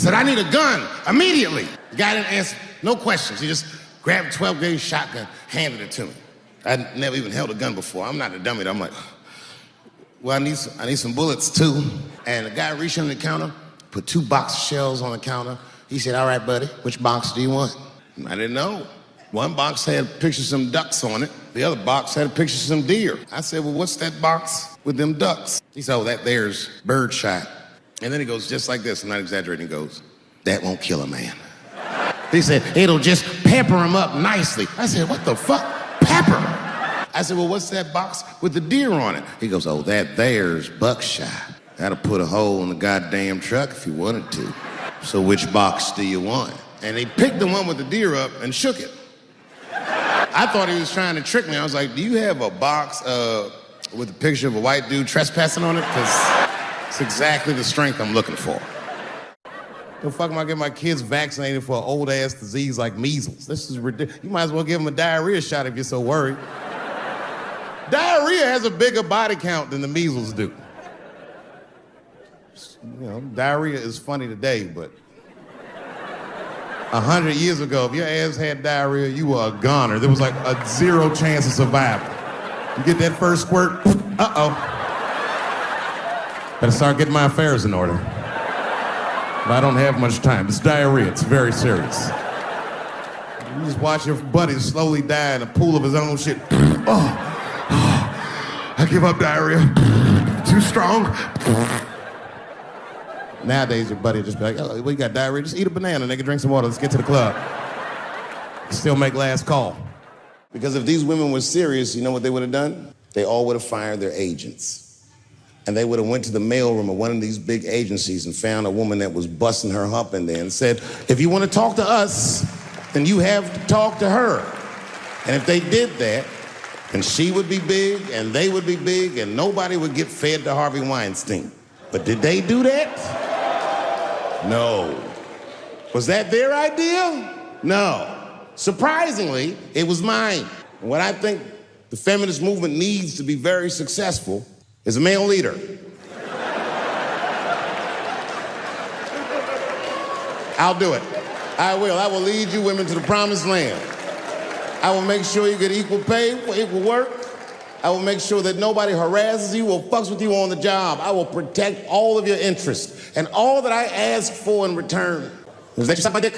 said, I need a gun, immediately. The guy didn't answer, no questions. He just grabbed a 12-gauge shotgun, handed it to me. I'd never even held a gun before. I'm not a dummy. I'm like, well, I need some bullets too. And the guy reached under the counter, put 2 box shells on the counter. He said, all right, buddy, which box do you want? I didn't know. One box had pictures of some ducks on it. The other box had a picture of some deer. I said, well, what's that box with them ducks? He said, oh, that there's birdshot. And then he goes just like this, I'm not exaggerating, he goes, that won't kill a man. He said, it'll just pepper him up nicely. I said, what the fuck? Pepper? I said, well, what's that box with the deer on it? He goes, oh, that there's buckshot. That'll put a hole in the goddamn truck if you wanted to. So which box do you want? And he picked the one with the deer up and shook it. I thought he was trying to trick me. I was like, do you have a box with a picture of a white dude trespassing on it? Because it's exactly the strength I'm looking for. The fuck am I getting my kids vaccinated for an old-ass disease like measles? This is ridiculous. You might as well give them a diarrhea shot if you're so worried. Diarrhea has a bigger body count than the measles do. You know, diarrhea is funny today, but 100 years ago, if your ass had diarrhea, you were a goner. There was like a 0 chance of survival. You get that first squirt, uh-oh. Better start getting my affairs in order. But I don't have much time. It's diarrhea, it's very serious. You just watch your buddy slowly die in a pool of his own shit. I give up diarrhea. Too strong. Nowadays, your buddy just be like, oh, well, you got diarrhea? Just eat a banana, nigga, drink some water, let's get to the club. Still make last call. Because if these women were serious, you know what they would have done? They all would have fired their agents. And they would have went to the mailroom of one of these big agencies and found a woman that was busting her hump in there and said, if you want to talk to us, then you have to talk to her. And if they did that, then she would be big, and they would be big, and nobody would get fed to Harvey Weinstein. But did they do that? No. Was that their idea? No. Surprisingly, it was mine. And what I think the feminist movement needs to be very successful is a male leader. I'll do it. I will. I will lead you women to the promised land. I will make sure you get equal pay for equal work. I will make sure that nobody harasses you or fucks with you on the job. I will protect all of your interests. And all that I ask for in return is that you suck my dick.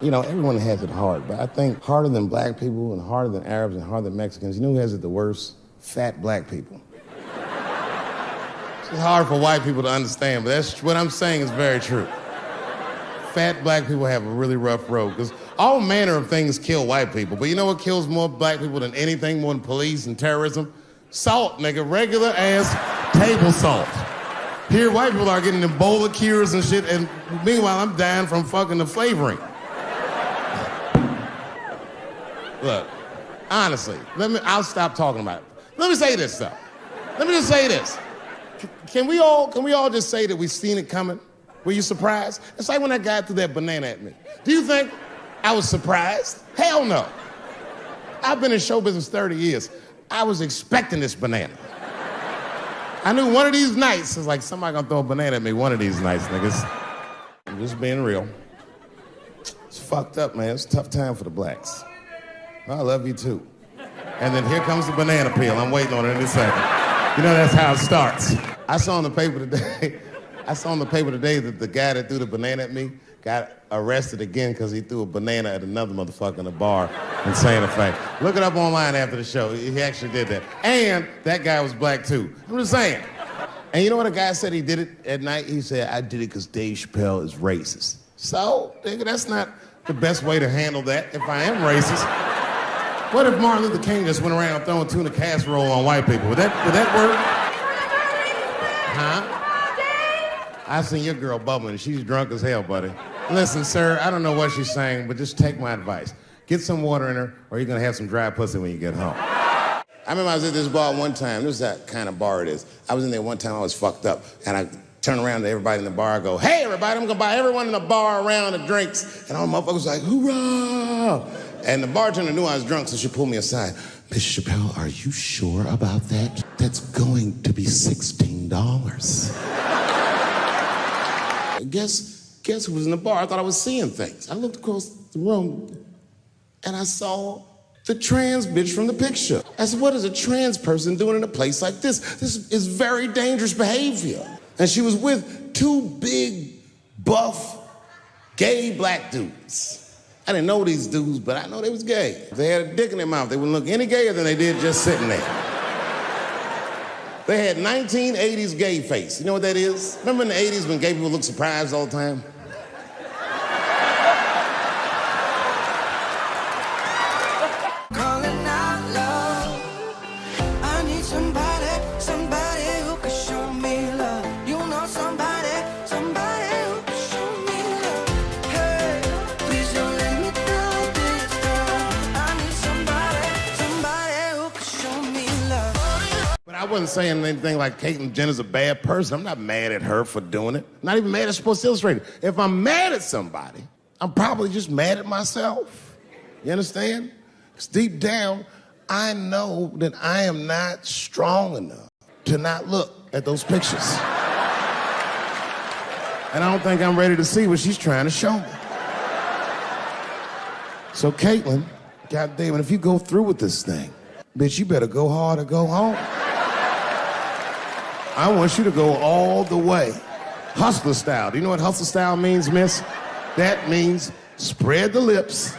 You know, everyone has it hard, but I think harder than black people and harder than Arabs and harder than Mexicans, you know who has it the worst? Fat black people. It's hard for white people to understand, but that's what I'm saying is very true. Fat black people have a really rough road, because all manner of things kill white people, but you know what kills more black people than anything, more than police and terrorism? Salt, nigga, regular ass table salt. Here, white people are getting Ebola cures and shit, and meanwhile, I'm dying from fucking the flavoring. Look, honestly, I'll stop talking about it. Let me say this, though. Let me just say this. Can we all just say that we've seen it coming? Were you surprised? It's like when that guy threw that banana at me. Do you think I was surprised? Hell no. I've been in show business 30 years. I was expecting this banana. I knew one of these nights, it's like somebody gonna throw a banana at me one of these nights, niggas. I'm just being real. It's fucked up, man. It's a tough time for the blacks. I love you too. And then here comes the banana peel. I'm waiting on it in a second. You know, that's how it starts. I saw in the paper today that the guy that threw the banana at me got arrested again because he threw a banana at another motherfucker in a bar in Santa Fe. Look it up online after the show. He actually did that. And that guy was black too. I'm just saying. And you know what a guy said he did it at night? He said, I did it because Dave Chappelle is racist. So, nigga, that's not the best way to handle that if I am racist. What if Martin Luther King just went around throwing tuna casserole on white people? Would that work? Huh? I seen your girl bubbling. She's drunk as hell, buddy. Listen, sir, I don't know what she's saying, but just take my advice. Get some water in her, or you're gonna have some dry pussy when you get home. I remember I was at this bar one time. This is that kind of bar it is. I was in there one time, I was fucked up, and I turned around to everybody in the bar, I go, hey, everybody, I'm gonna buy everyone in the bar around the drinks. And all the motherfuckers like, hoorah! And the bartender knew I was drunk, so she pulled me aside. Mr. Chappelle, are you sure about that? That's going to be $16. Guess who was in the bar? I thought I was seeing things. I looked across the room and I saw the trans bitch from the picture. I said, what is a trans person doing in a place like this? This is very dangerous behavior. And she was with two big, buff, gay black dudes. I didn't know these dudes, but I know they was gay. If they had a dick in their mouth, they wouldn't look any gayer than they did just sitting there. They had 1980s gay face. You know what that is? Remember in the 80s when gay people looked surprised all the time? Calling out love. I need somebody who can show me love. You know somebody who can show me love. Hey, please don't let me down this time. I need somebody who can show me love. But I wasn't saying anything like Caitlyn Jenner's a bad person. I'm not mad at her for doing it. Not even mad at Sports Illustrated. If I'm mad at somebody, I'm probably just mad at myself. You understand? Because deep down, I know that I am not strong enough to not look at those pictures. And I don't think I'm ready to see what she's trying to show me. So Caitlyn, goddamn it, if you go through with this thing, bitch, you better go hard or go home. I want you to go all the way. Hustler style. Do you know what hustler style means, miss? That means spread the lips.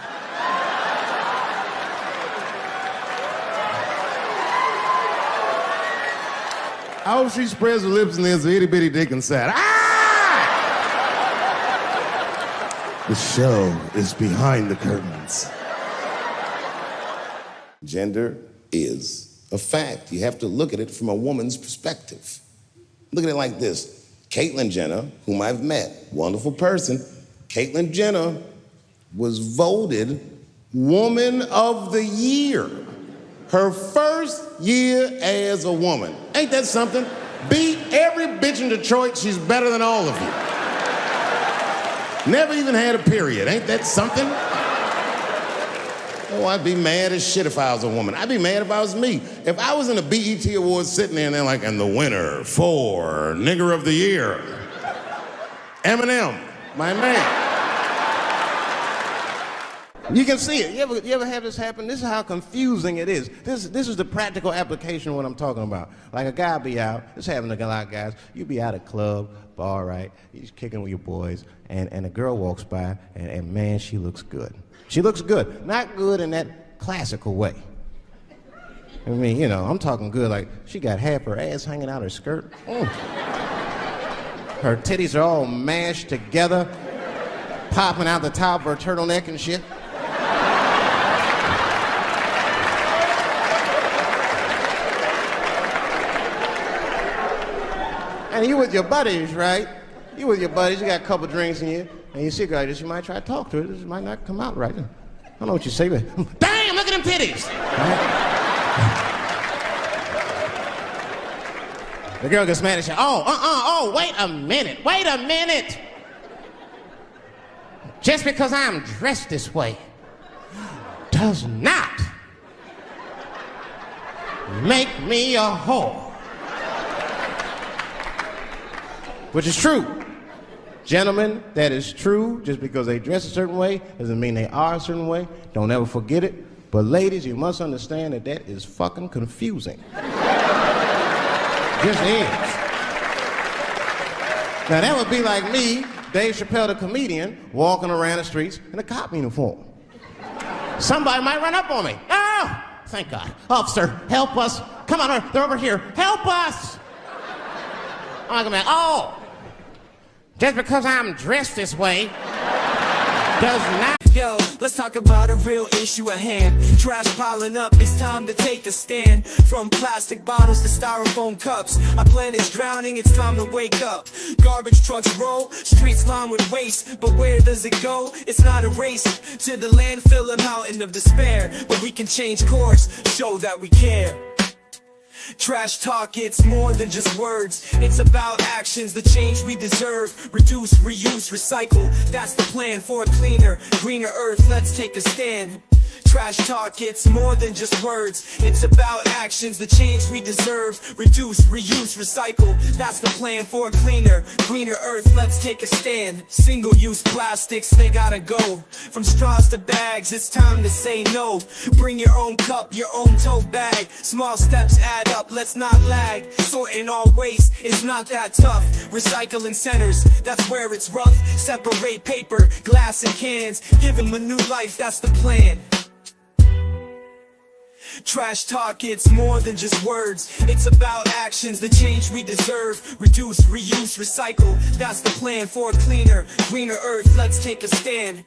I hope she spreads her lips and there's an itty bitty dick inside. Ah! The show is behind the curtains. Gender is a fact. You have to look at it from a woman's perspective. Look at it like this. Caitlyn Jenner, whom I've met, wonderful person, Caitlyn Jenner was voted Woman of the Year. Her first year as a woman. Ain't that something? Beat every bitch in Detroit, she's better than all of you. Never even had a period. Ain't that something? Oh, I'd be mad as shit if I was a woman. I'd be mad if I was me. If I was in a BET Awards sitting there and they're like, and the winner for Nigger of the Year, Eminem, my man. You can see it. You ever have this happen? This is how confusing it is. This is the practical application of what I'm talking about. Like a guy be out, this happens to a lot of guys, you be at a club, bar, right? You're kicking with your boys, and a girl walks by, and man, she looks good. She looks good. Not good in that classical way. I mean, you know, I'm talking good like she got half her ass hanging out her skirt. Her titties are all mashed together, popping out the top of her turtleneck and shit. And you with your buddies, right? You with your buddies, you got a couple drinks in you, and you see a girl, you might try to talk to her. This might not come out right. I don't know what you say, but damn, look at them titties! Right? The girl gets mad and she, wait a minute. Just because I'm dressed this way does not make me a whore. Which is true. Gentlemen, that is true. Just because they dress a certain way doesn't mean they are a certain way. Don't ever forget it. But ladies, you must understand that that is fucking confusing. Just is. Now that would be like me, Dave Chappelle the comedian, walking around the streets in a cop uniform. Somebody might run up on me. Oh, thank God. Officer, help us. Come on, they're over here. Help us. I'm like, oh. Just because I'm dressed this way does not. Yo, let's talk about a real issue at hand. Trash piling up, it's time to take a stand. From plastic bottles to styrofoam cups, our planet's drowning, it's time to wake up. Garbage trucks roll, streets lined with waste, but where does it go? It's not a race to the landfill, a mountain of despair. But we can change course, show that we care. Trash talk, it's more than just words. It's about actions, the change we deserve. Reduce, reuse, recycle. That's the plan for a cleaner, greener earth. Let's take a stand. Trash talk, it's more than just words. It's about actions, the change we deserve. Reduce, reuse, recycle. That's the plan for a cleaner, greener earth. Let's take a stand. Single-use plastics, they gotta go. From straws to bags, it's time to say no. Bring your own cup, your own tote bag. Small steps add up, let's not lag. Sorting all waste is not that tough. Recycling centers, that's where it's rough. Separate paper, glass and cans. Give them a new life, that's the plan. Trash talk, it's more than just words. It's about actions, the change we deserve. Reduce, reuse, recycle. That's the plan for a cleaner, greener earth. Let's take a stand.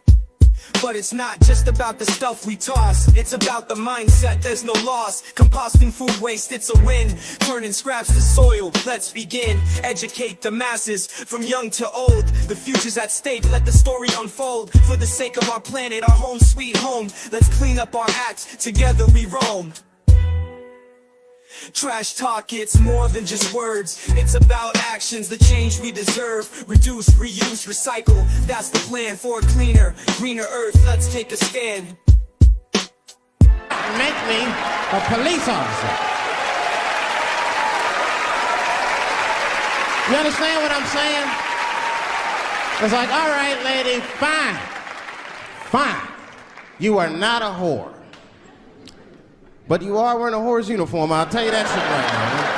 But it's not just about the stuff we toss. It's about the mindset, there's no loss. Composting food waste, it's a win. Turning scraps to soil, let's begin. Educate the masses, from young to old. The future's at stake, let the story unfold. For the sake of our planet, our home sweet home. Let's clean up our acts, together we roam. Trash talk, it's more than just words. It's about actions, the change we deserve. Reduce, reuse, recycle. That's the plan for a cleaner, greener earth. Let's take a stand. Make me a police officer. You understand what I'm saying? It's like, all right, lady, fine. Fine. You are not a whore. But you are wearing a whore's uniform, I'll tell you that shit right now.